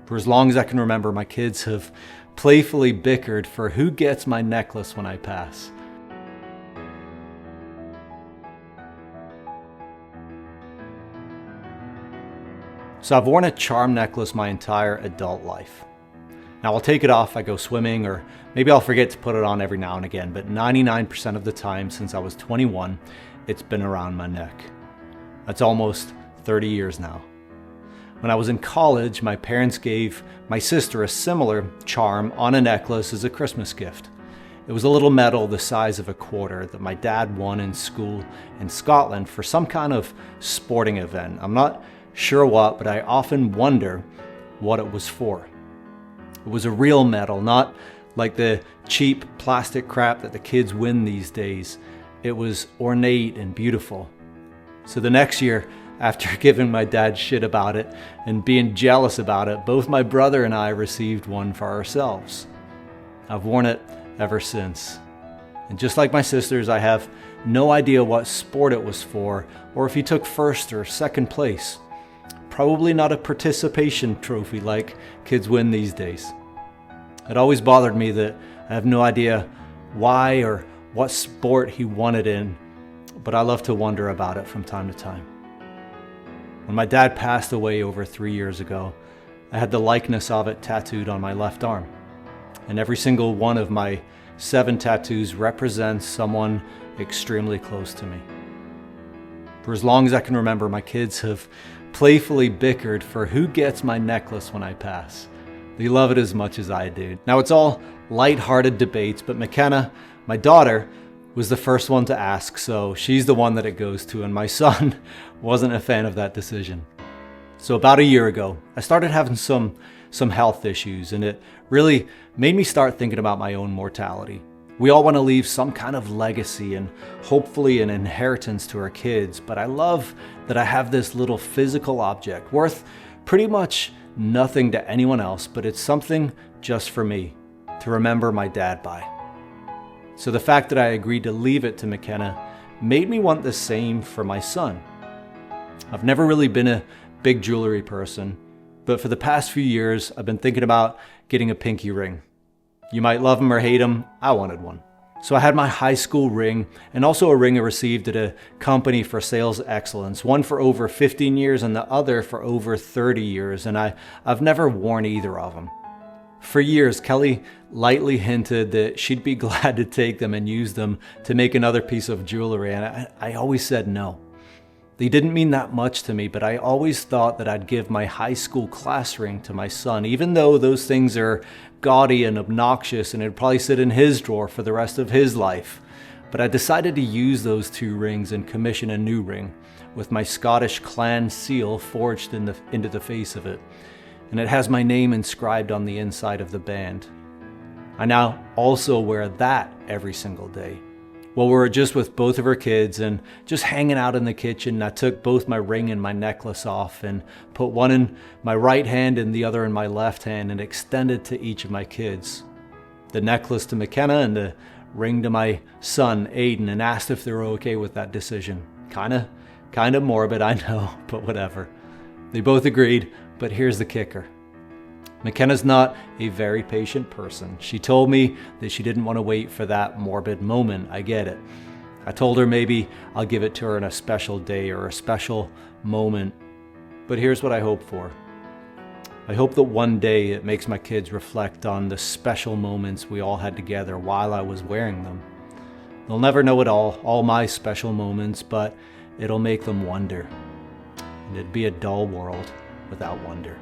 For as long as I can remember, my kids have playfully bickered for who gets my necklace when I pass. So I've worn a charm necklace my entire adult life. Now I'll take it off if I go swimming, or maybe I'll forget to put it on every now and again, but 99% of the time since I was 21, it's been around my neck. That's almost 30 years now. When I was in college, my parents gave my sister a similar charm on a necklace as a Christmas gift. It was a little medal the size of a quarter that my dad won in school in Scotland for some kind of sporting event. I'm not sure what, but I often wonder what it was for. It was a real medal, not like the cheap plastic crap that the kids win these days. It was ornate and beautiful. So the next year, after giving my dad shit about it and being jealous about it, both my brother and I received one for ourselves. I've worn it ever since. And just like my sisters, I have no idea what sport it was for, or if he took first or second place. Probably not a participation trophy like kids win these days. It always bothered me that I have no idea why or what sport he won it in, but I love to wonder about it from time to time. When my dad passed away over 3 years ago, I had the likeness of it tattooed on my left arm. And every single one of my 7 tattoos represents someone extremely close to me. For as long as I can remember, my kids have playfully bickered for who gets my necklace when I pass. They love it as much as I do. Now it's all light-hearted debates, but McKenna, my daughter, was the first one to ask, so she's the one that it goes to, and my son wasn't a fan of that decision. So about a year ago, I started having some health issues, and it really made me start thinking about my own mortality. We all want to leave some kind of legacy and hopefully an inheritance to our kids, but I love that I have this little physical object worth pretty much nothing to anyone else, but it's something just for me to remember my dad by. So the fact that I agreed to leave it to McKenna made me want the same for my son. I've never really been a big jewelry person, but for the past few years, I've been thinking about getting a pinky ring. You might love them or hate them, I wanted one. So I had my high school ring and also a ring I received at a company for sales excellence, one for over 15 years and the other for over 30 years, and I've never worn either of them. For years, Kelly lightly hinted that she'd be glad to take them and use them to make another piece of jewelry, and I always said no. They didn't mean that much to me, but I always thought that I'd give my high school class ring to my son, even though those things are gaudy and obnoxious and it'd probably sit in his drawer for the rest of his life. But I decided to use those 2 rings and commission a new ring with my Scottish clan seal forged into the face of it. And it has my name inscribed on the inside of the band. I now also wear that every single day. Well, we were just with both of our kids and just hanging out in the kitchen. I took both my ring and my necklace off and put one in my right hand and the other in my left hand and extended to each of my kids. The necklace to McKenna and the ring to my son, Aiden, and asked if they were okay with that decision. Kinda morbid, I know, but whatever. They both agreed, but here's the kicker. McKenna's not a very patient person. She told me that she didn't want to wait for that morbid moment. I get it. I told her maybe I'll give it to her on a special day or a special moment. But here's what I hope for. I hope that one day it makes my kids reflect on the special moments we all had together while I was wearing them. They'll never know it all my special moments, but it'll make them wonder. And it'd be a dull world without wonder.